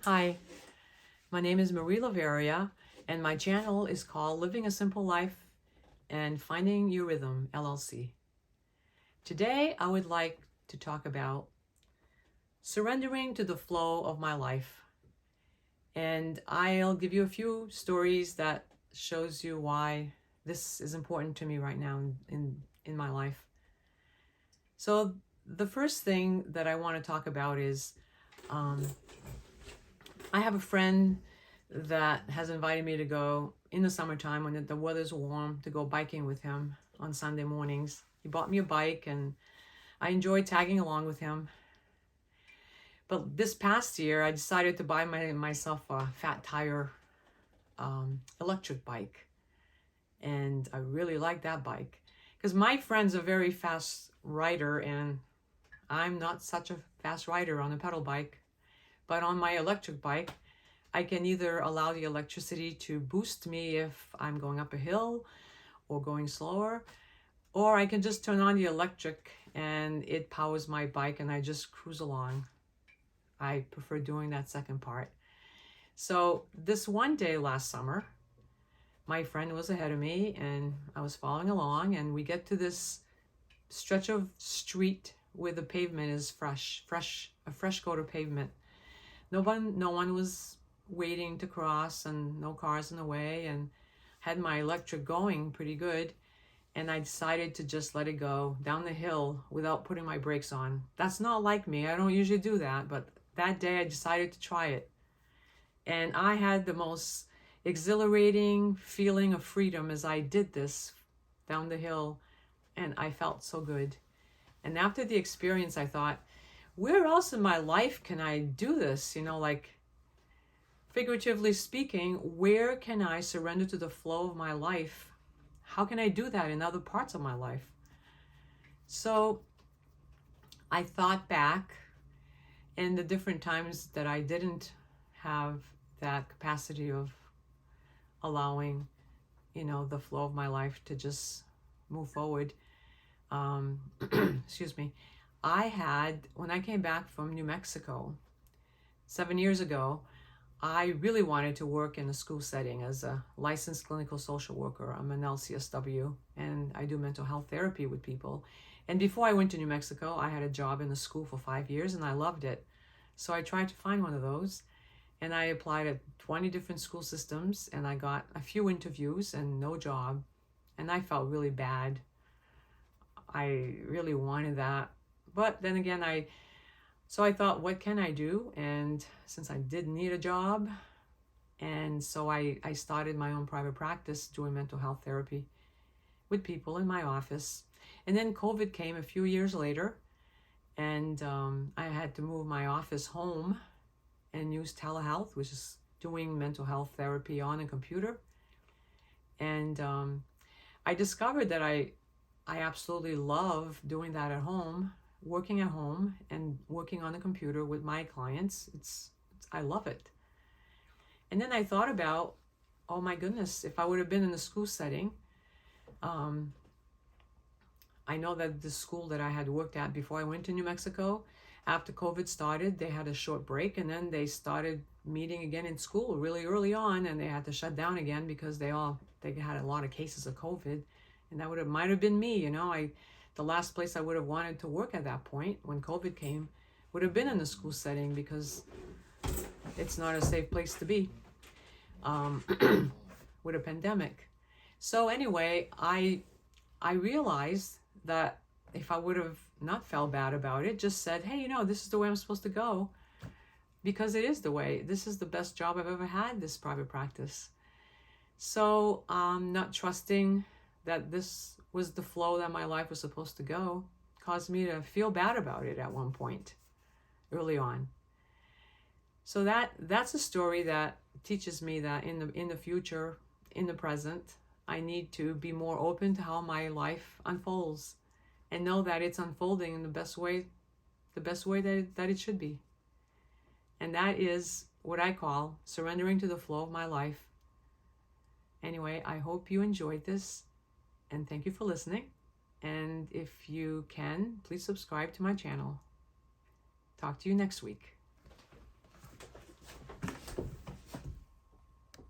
Hi, my name is Marie Laveria, and my channel is called Living a Simple Life and Finding Your Rhythm, LLC. Today, I would like to talk about surrendering to the flow of my life. And I'll give you a few stories that shows you why this is important to me right now in my life. So the first thing that I want to talk about is um, I have a friend that has invited me to go in the summertime when the weather's warm to go biking with him on Sunday mornings. He bought me a bike and I enjoy tagging along with him. But this past year, I decided to buy myself a fat tire electric bike. And I really like that bike because my friend's a very fast rider and I'm not such a fast rider on a pedal bike. But on my electric bike, I can either allow the electricity to boost me if I'm going up a hill or going slower, or I can just turn on the electric and it powers my bike and I just cruise along. I prefer doing that second part. So this one day last summer, my friend was ahead of me and I was following along, and we get to this stretch of street where the pavement is a fresh coat of pavement. No one was waiting to cross and no cars in the way, and had my electric going pretty good, and I decided to just let it go down the hill without putting my brakes on. That's not like me. I don't usually do that, but that day I decided to try it. And I had the most exhilarating feeling of freedom as I did this down the hill, and I felt so good. And after the experience, I thought, where else in my life can I do this? Like figuratively speaking, where can I surrender to the flow of my life? How can I do that in other parts of my life? So I thought back in the different times that I didn't have that capacity of allowing, the flow of my life to just move forward. Excuse me. When I came back from New Mexico 7 years ago, I really wanted to work in a school setting as a licensed clinical social worker. I'm an LCSW and I do mental health therapy with people. And before I went to New Mexico, I had a job in a school for 5 years and I loved it. So I tried to find one of those and I applied at 20 different school systems and I got a few interviews and no job. And I felt really bad. I really wanted that. But then again, so I thought, what can I do? And since I did need a job, and so I started my own private practice doing mental health therapy with people in my office. And then COVID came a few years later, and I had to move my office home and use telehealth, which is doing mental health therapy on a computer. And I discovered that I absolutely love doing that at home, working at home and working on the computer with my clients. I love it. And then I thought about, oh my goodness, if I would have been in a school setting, I know that the school that I had worked at before I went to New Mexico, after COVID started, they had a short break and then they started meeting again in school really early on, and they had to shut down again because they had a lot of cases of COVID. And that might have been me, the last place I would have wanted to work at that point when COVID came would have been in the school setting, because it's not a safe place to be with a pandemic. So anyway, I realized that if I would have not felt bad about it, just said, hey, this is the way I'm supposed to go, because it is the way. This is the best job I've ever had, this private practice. So not trusting that this was the flow that my life was supposed to go caused me to feel bad about it at one point early on. So that's a story that teaches me that in the future, in the present, I need to be more open to how my life unfolds and know that it's unfolding in the best way that it should be. And that is what I call surrendering to the flow of my life. Anyway, I hope you enjoyed this, and thank you for listening. And if you can, please subscribe to my channel. Talk to you next week.